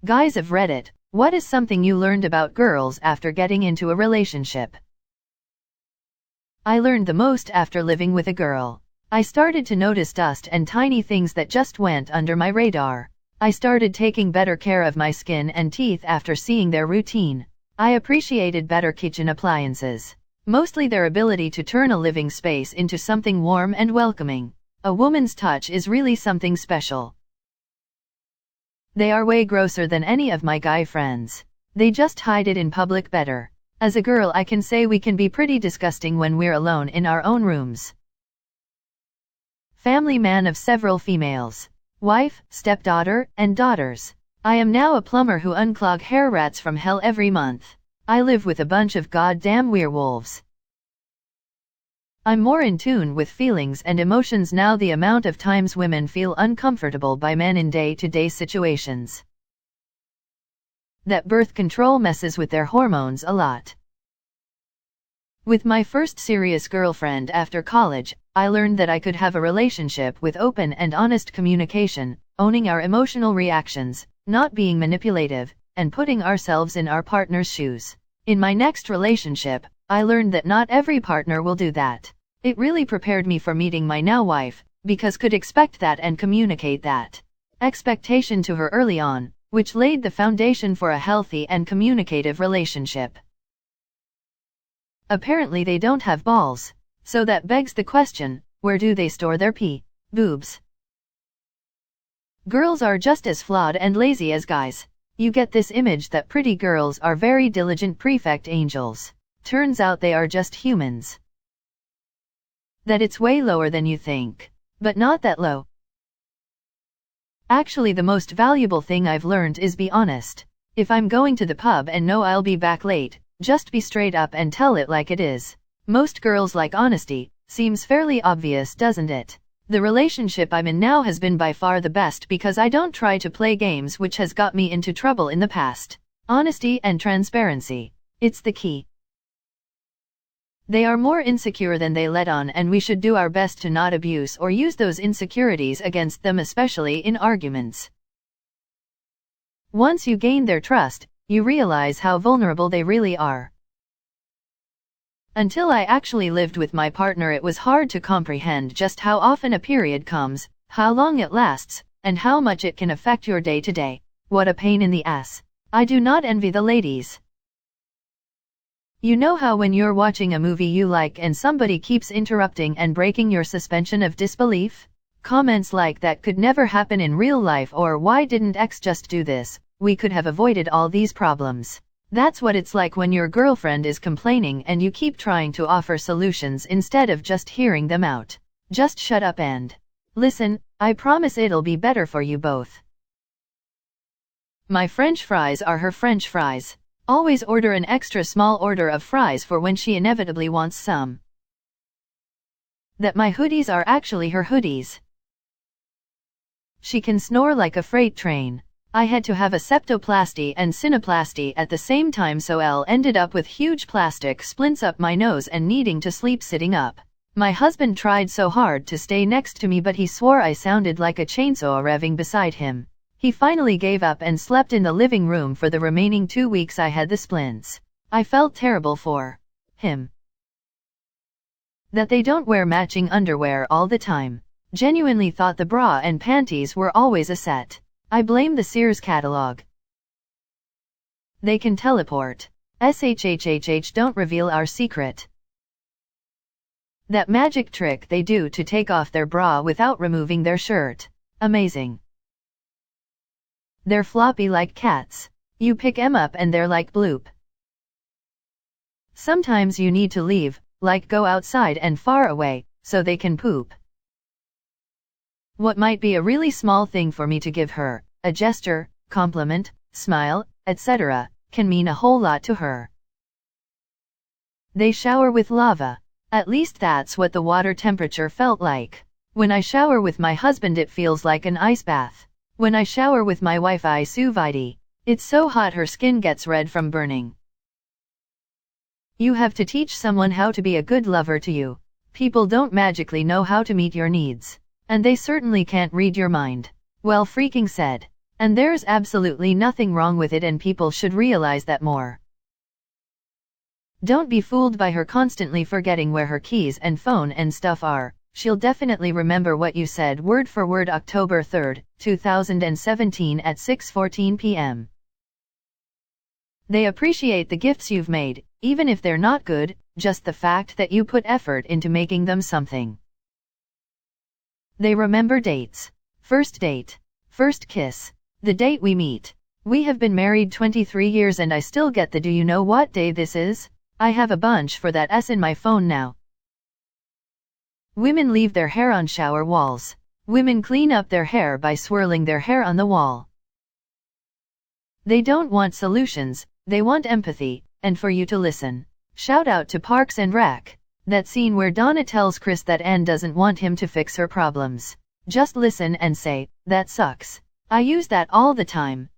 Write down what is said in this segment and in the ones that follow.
Guys of Reddit, what is something you learned about girls after getting into a relationship? I learned the most after living with a girl. I started to notice dust and tiny things that just went under my radar. I started taking better care of my skin and teeth after seeing their routine. I appreciated better kitchen appliances. Mostly their ability to turn a living space into something warm and welcoming. A woman's touch is really something special. They are way grosser than any of my guy friends. They just hide it in public better. As a girl, I can say we can be pretty disgusting when we're alone in our own rooms. Family man of several females. Wife, stepdaughter, and daughters. I am now a plumber who unclog hair rats from hell every month. I live with a bunch of goddamn werewolves. I'm more in tune with feelings and emotions now. The amount of times women feel uncomfortable by men in day-to-day situations. That birth control messes with their hormones a lot. With my first serious girlfriend after college, I learned that I could have a relationship with open and honest communication, owning our emotional reactions, not being manipulative, and putting ourselves in our partner's shoes. In my next relationship, I learned that not every partner will do that. It really prepared me for meeting my now wife, because could expect that and communicate that expectation to her early on, which laid the foundation for a healthy and communicative relationship. Apparently they don't have balls, so that begs the question, where do they store their boobs? Girls are just as flawed and lazy as guys. You get this image that pretty girls are very diligent prefect angels. Turns out they are just humans. That it's way lower than you think. But not that low. Actually, the most valuable thing I've learned is be honest. If I'm going to the pub and know I'll be back late, just be straight up and tell it like it is. Most girls like honesty. Seems fairly obvious, doesn't it? The relationship I'm in now has been by far the best because I don't try to play games, which has got me into trouble in the past. Honesty and transparency. It's the key. They are more insecure than they let on, and we should do our best to not abuse or use those insecurities against them, especially in arguments. Once you gain their trust, you realize how vulnerable they really are. Until I actually lived with my partner, it was hard to comprehend just how often a period comes, how long it lasts, and how much it can affect your day-to-day. What a pain in the ass. I do not envy the ladies. You know how when you're watching a movie you like and somebody keeps interrupting and breaking your suspension of disbelief? Comments like that could never happen in real life, or why didn't X just do this? We could have avoided all these problems. That's what it's like when your girlfriend is complaining and you keep trying to offer solutions instead of just hearing them out. Just shut up and listen. I promise it'll be better for you both. My French fries are her French fries. Always order an extra small order of fries for when she inevitably wants some. That my hoodies are actually her hoodies. She can snore like a freight train. I had to have a septoplasty and sinuplasty at the same time, so L ended up with huge plastic splints up my nose and needing to sleep sitting up. My husband tried so hard to stay next to me, but he swore I sounded like a chainsaw revving beside him. He finally gave up and slept in the living room for the remaining 2 weeks I had the splints. I felt terrible for him. That they don't wear matching underwear all the time. Genuinely thought the bra and panties were always a set. I blame the Sears catalog. They can teleport. SHHHH, don't reveal our secret. That magic trick they do to take off their bra without removing their shirt. Amazing. They're floppy like cats. You pick 'em up and they're like bloop. Sometimes you need to leave, like go outside and far away, so they can poop. What might be a really small thing for me to give her, a gesture, compliment, smile, etc., can mean a whole lot to her. They shower with lava. At least that's what the water temperature felt like. When I shower with my husband it feels like an ice bath. When I shower with my wife I sous vide. It's so hot her skin gets red from burning. You have to teach someone how to be a good lover to you. People don't magically know how to meet your needs. And they certainly can't read your mind. Well freaking said. And there's absolutely nothing wrong with it, and people should realize that more. Don't be fooled by her constantly forgetting where her keys and phone and stuff are. She'll definitely remember what you said word for word October 3, 2017 at 6:14 p.m. They appreciate the gifts you've made, even if they're not good, just the fact that you put effort into making them something. They remember dates. First date. First kiss. The date we meet. We have been married 23 years and I still get the do you know what day this is? I have a bunch for that S in my phone now. Women leave their hair on shower walls. Women clean up their hair by swirling their hair on the wall. They don't want solutions, they want empathy, and for you to listen. Shout out to Parks and Rec. That scene where Donna tells Chris that Anne doesn't want him to fix her problems. Just listen and say, that sucks. I use that all the time.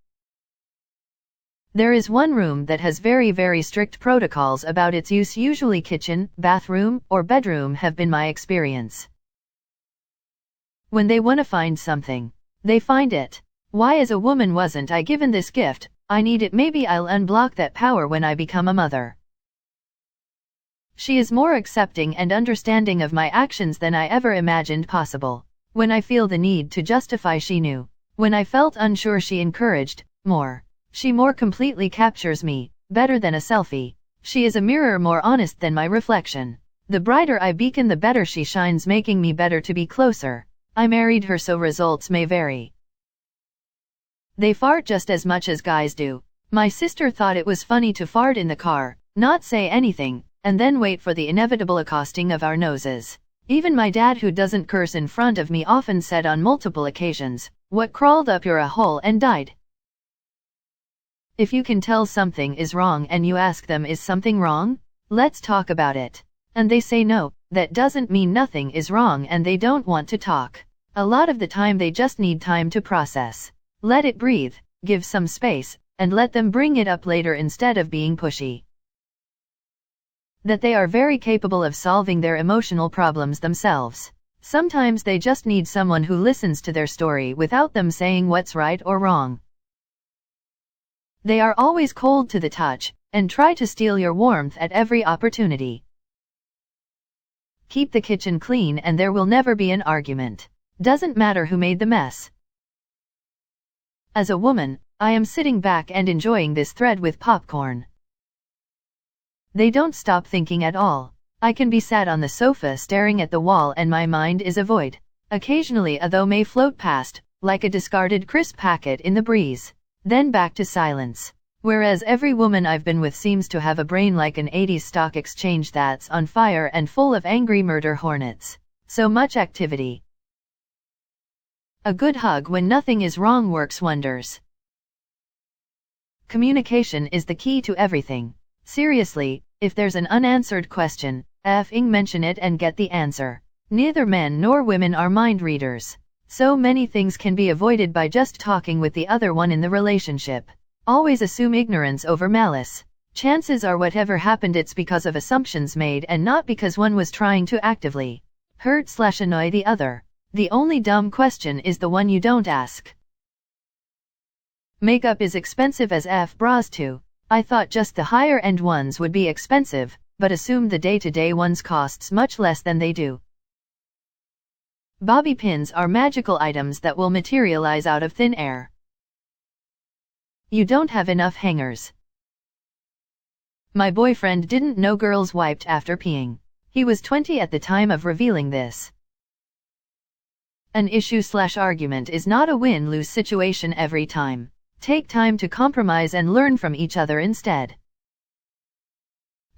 There is one room that has very strict protocols about its use, usually kitchen, bathroom, or bedroom have been my experience. When they want to find something, they find it. Why as a woman wasn't I given this gift? I need it. Maybe I'll unblock that power when I become a mother. She is more accepting and understanding of my actions than I ever imagined possible. When I feel the need to justify, she knew. When I felt unsure, she encouraged more. She more completely captures me, better than a selfie. She is a mirror more honest than my reflection. The brighter I beacon, the better she shines, making me better to be closer. I married her, so results may vary. They fart just as much as guys do. My sister thought it was funny to fart in the car, not say anything, and then wait for the inevitable accosting of our noses. Even my dad, who doesn't curse in front of me, often said on multiple occasions, "What crawled up your hole and died?" If you can tell something is wrong and you ask them, is something wrong? Let's talk about it. And they say no, that doesn't mean nothing is wrong and they don't want to talk. A lot of the time they just need time to process. Let it breathe, give some space, and let them bring it up later instead of being pushy. That they are very capable of solving their emotional problems themselves. Sometimes they just need someone who listens to their story without them saying what's right or wrong. They are always cold to the touch, and try to steal your warmth at every opportunity. Keep the kitchen clean and there will never be an argument. Doesn't matter who made the mess. As a woman, I am sitting back and enjoying this thread with popcorn. They don't stop thinking at all. I can be sat on the sofa staring at the wall and my mind is a void. Occasionally a though may float past, like a discarded crisp packet in the breeze. Then back to silence. Whereas every woman I've been with seems to have a brain like an 80s stock exchange that's on fire and full of angry murder hornets. So much activity. A good hug when nothing is wrong works wonders. Communication is the key to everything. Seriously, if there's an unanswered question, effing mention it and get the answer. Neither men nor women are mind readers. So many things can be avoided by just talking with the other one in the relationship. Always assume ignorance over malice. Chances are whatever happened, it's because of assumptions made and not because one was trying to actively hurt/annoy the other. The only dumb question is the one you don't ask. Makeup is expensive as F bras too. I thought just the higher end ones would be expensive, but assumed the day-to-day ones costs much less than they do. Bobby pins are magical items that will materialize out of thin air. You don't have enough hangers. My boyfriend didn't know girls wiped after peeing. He was 20 at the time of revealing this. An issue/argument is not a win-lose situation every time. Take time to compromise and learn from each other instead.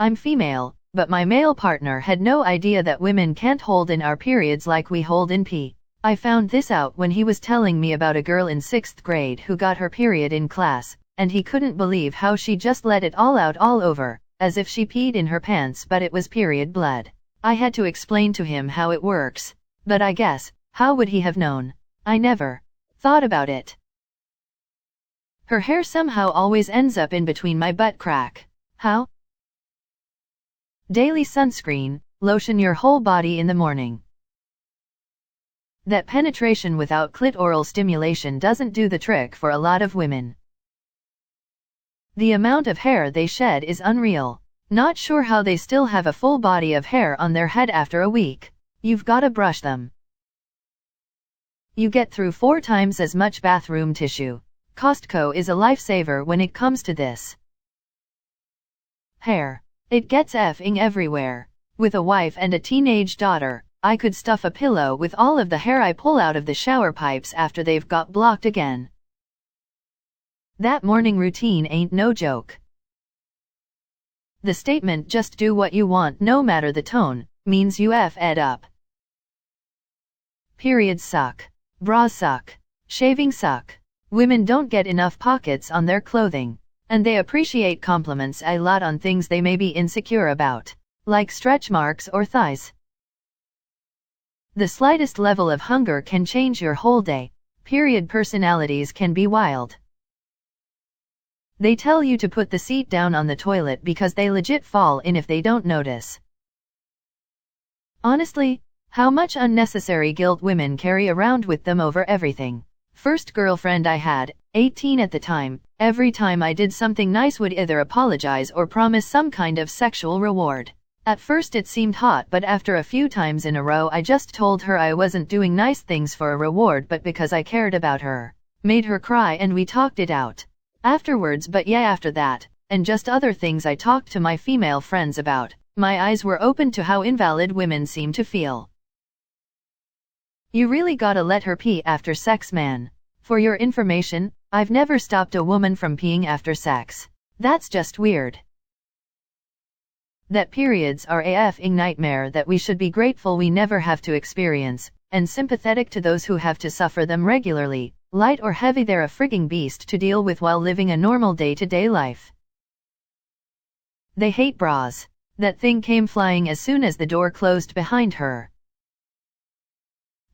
I'm female, but my male partner had no idea that women can't hold in our periods like we hold in pee. I found this out when he was telling me about a girl in 6th grade who got her period in class, and he couldn't believe how she just let it all out all over, as if she peed in her pants but it was period blood. I had to explain to him how it works, but I guess, how would he have known? I never thought about it. Her hair somehow always ends up in between my butt crack. How? Daily sunscreen, lotion your whole body in the morning. That penetration without clitoral stimulation doesn't do the trick for a lot of women. The amount of hair they shed is unreal. Not sure how they still have a full body of hair on their head after a week. You've gotta brush them. You get through 4 times as much bathroom tissue. Costco is a lifesaver when it comes to this. Hair. It gets effing everywhere. With a wife and a teenage daughter, I could stuff a pillow with all of the hair I pull out of the shower pipes after they've got blocked again. That morning routine ain't no joke. The statement "just do what you want no matter the tone" means you ed up. Periods suck. Bras suck. Shaving suck. Women don't get enough pockets on their clothing. And they appreciate compliments a lot on things they may be insecure about, like stretch marks or thighs. The slightest level of hunger can change your whole day. Period personalities can be wild. They tell you to put the seat down on the toilet because they legit fall in if they don't notice. Honestly, how much unnecessary guilt women carry around with them over everything. First girlfriend I had, 18 at the time, every time I did something nice would either apologize or promise some kind of sexual reward. At first it seemed hot, but after a few times in a row I just told her I wasn't doing nice things for a reward but because I cared about her. Made her cry and we talked it out. Afterwards, but yeah, after that, and just other things I talked to my female friends about, my eyes were open to how invalid women seem to feel. You really gotta let her pee after sex, man. For your information, I've never stopped a woman from peeing after sex. That's just weird. That periods are a effing nightmare that we should be grateful we never have to experience, and sympathetic to those who have to suffer them regularly. Light or heavy, they're a frigging beast to deal with while living a normal day-to-day life. They hate bras. That thing came flying as soon as the door closed behind her.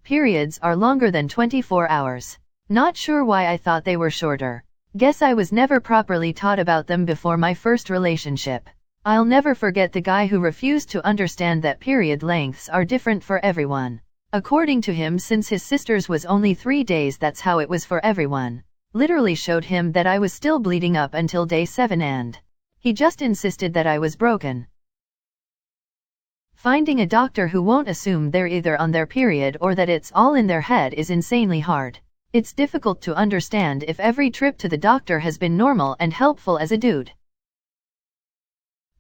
Periods are longer than 24 hours. Not sure why I thought they were shorter. Guess I was never properly taught about them before my first relationship. I'll never forget the guy who refused to understand that period lengths are different for everyone. According to him, since his sister's was only 3 days, that's how it was for everyone. Literally showed him that I was still bleeding up until day 7 and he just insisted that I was broken. Finding a doctor who won't assume they're either on their period or that it's all in their head is insanely hard. It's difficult to understand if every trip to the doctor has been normal and helpful as a dude.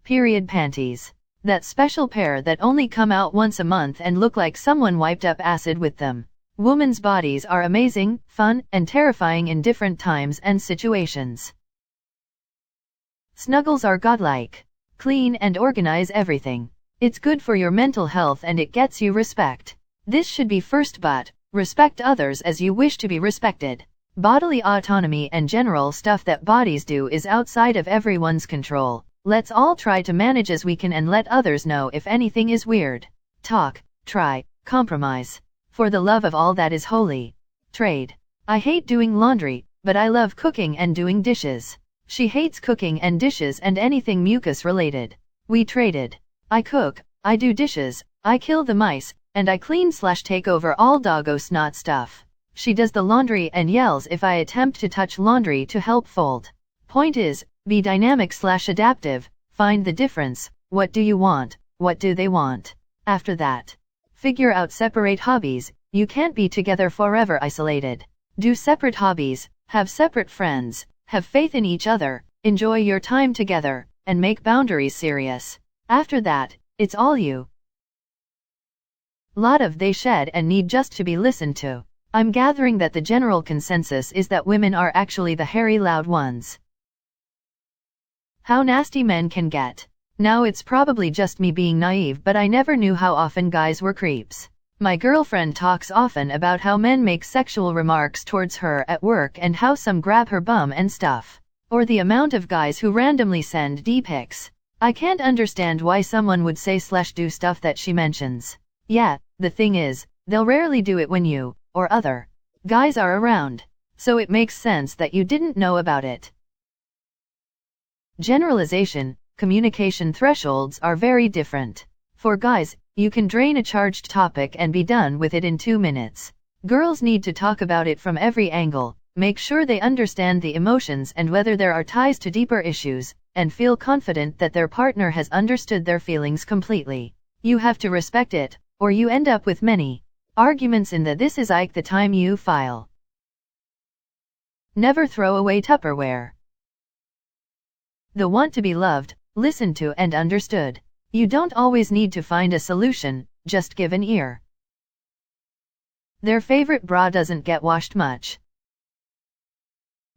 Period panties. That special pair that only come out once a month and look like someone wiped up acid with them. Women's bodies are amazing, fun, and terrifying in different times and situations. Snuggles are godlike. Clean and organize everything. It's good for your mental health and it gets you respect. This should be first, but respect others as you wish to be respected. Bodily autonomy and general stuff that bodies do is outside of everyone's control. Let's all try to manage as we can and let others know if anything is weird. Talk, try, compromise. For the love of all that is holy. Trade. I hate doing laundry, but I love cooking and doing dishes. She hates cooking and dishes and anything mucus related. We traded. I cook, I do dishes, I kill the mice, and I clean/take over all doggo snot stuff. She does the laundry and yells if I attempt to touch laundry to help fold. Point is, be dynamic/adaptive, find the difference. What do you want? What do they want? After that, figure out separate hobbies. You can't be together forever isolated. Do separate hobbies, have separate friends, have faith in each other, enjoy your time together, and make boundaries serious. After that, it's all you. Lot of they shed and need just to be listened to. I'm gathering that the general consensus is that women are actually the hairy loud ones. How nasty men can get. Now it's probably just me being naive, but I never knew how often guys were creeps. My girlfriend talks often about how men make sexual remarks towards her at work and how some grab her bum and stuff. Or the amount of guys who randomly send D-pics. I can't understand why someone would say/do stuff that she mentions. Yeah, the thing is, they'll rarely do it when you, or other, guys are around. So it makes sense that you didn't know about it. Generalization, communication thresholds are very different. For guys, you can drain a charged topic and be done with it in 2 minutes. Girls need to talk about it from every angle, make sure they understand the emotions and whether there are ties to deeper issues, and feel confident that their partner has understood their feelings completely. You have to respect it, or you end up with many arguments in the "this is Ike the time you" file. Never throw away Tupperware. The want to be loved, listened to and understood. You don't always need to find a solution, just give an ear. Their favorite bra doesn't get washed much.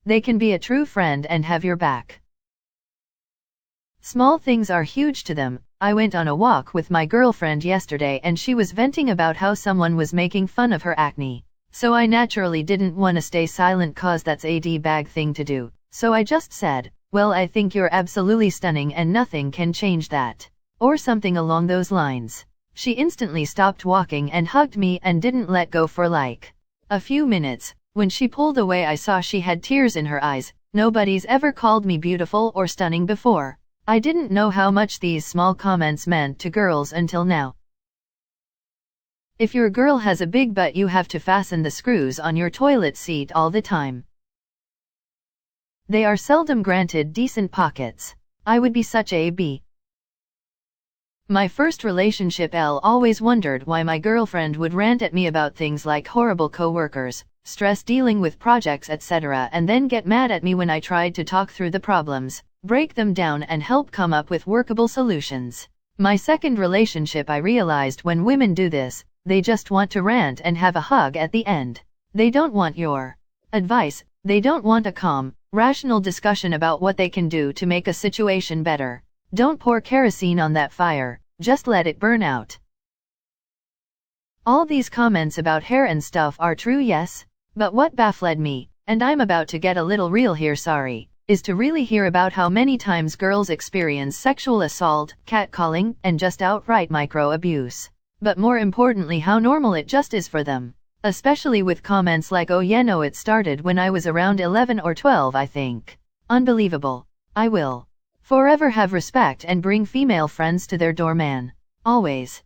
They can be a true friend and have your back. Small things are huge to them. I went on a walk with my girlfriend yesterday and she was venting about how someone was making fun of her acne. So I naturally didn't want to stay silent cause that's a D-bag thing to do. So I just said, "Well, I think you're absolutely stunning and nothing can change that." Or something along those lines. She instantly stopped walking and hugged me and didn't let go for like a few minutes. When she pulled away I saw she had tears in her eyes. Nobody's ever called me beautiful or stunning before. I didn't know how much these small comments meant to girls until now. If your girl has a big butt you have to fasten the screws on your toilet seat all the time. They are seldom granted decent pockets. I would be such a b. My first relationship always wondered why my girlfriend would rant at me about things like horrible coworkers, stress dealing with projects etc. and then get mad at me when I tried to talk through the problems, break them down and help come up with workable solutions. My second relationship I realized when women do this, they just want to rant and have a hug at the end. They don't want your advice, they don't want a calm, rational discussion about what they can do to make a situation better. Don't pour kerosene on that fire, just let it burn out. All these comments about hair and stuff are true, yes, but what baffled me, and I'm about to get a little real here, sorry, is to really hear about how many times girls experience sexual assault, catcalling, and just outright micro-abuse. But more importantly how normal it just is for them. Especially with comments like, "Oh yeah no, it started when I was around 11 or 12 I think." Unbelievable. I will forever have respect and bring female friends to their doorman. Always.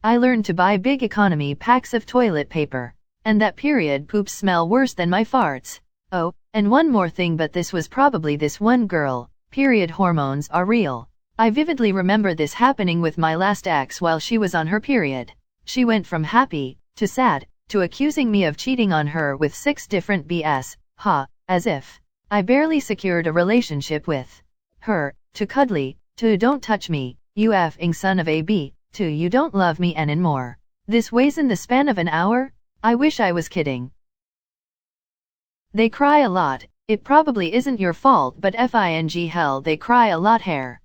I learned to buy big economy packs of toilet paper. And that period poops smell worse than my farts. Oh, and one more thing, but this was probably this one girl. Period hormones are real. I vividly remember this happening with my last ex while she was on her period. She went from happy, to sad, to accusing me of cheating on her with 6 different BS, as if I barely secured a relationship with her, to cuddly, to "don't touch me, you effing son of a b," to "you don't love me" and more. This weighs in the span of an hour? I wish I was kidding. They cry a lot. It probably isn't your fault, but fing hell they cry a lot. Hair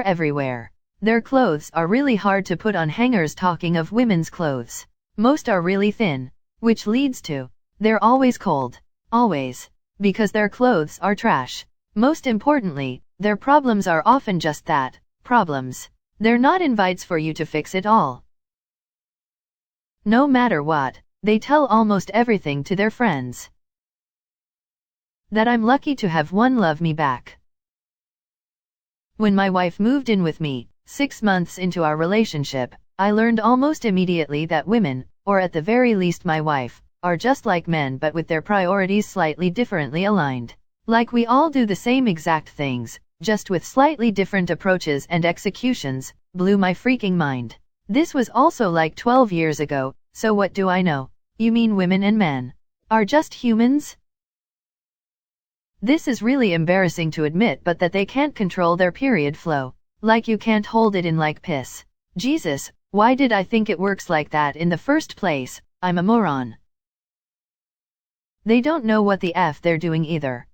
everywhere. Their clothes are really hard to put on hangers. Talking of women's clothes, most are really thin, which leads to they're always cold. Always. Because their clothes are trash. Most importantly, their problems are often just that, problems. They're not invites for you to fix it all. No matter what, they tell almost everything to their friends. That I'm lucky to have one love me back. When my wife moved in with me, 6 months into our relationship, I learned almost immediately that women, or at the very least my wife, are just like men but with their priorities slightly differently aligned. Like we all do the same exact things, just with slightly different approaches and executions. Blew my freaking mind. This was also like 12 years ago, so what do I know? You mean women and men are just humans? This is really embarrassing to admit, but that they can't control their period flow. Like you can't hold it in like piss. Jesus, why did I think it works like that in the first place? I'm a moron. They don't know what the F they're doing either.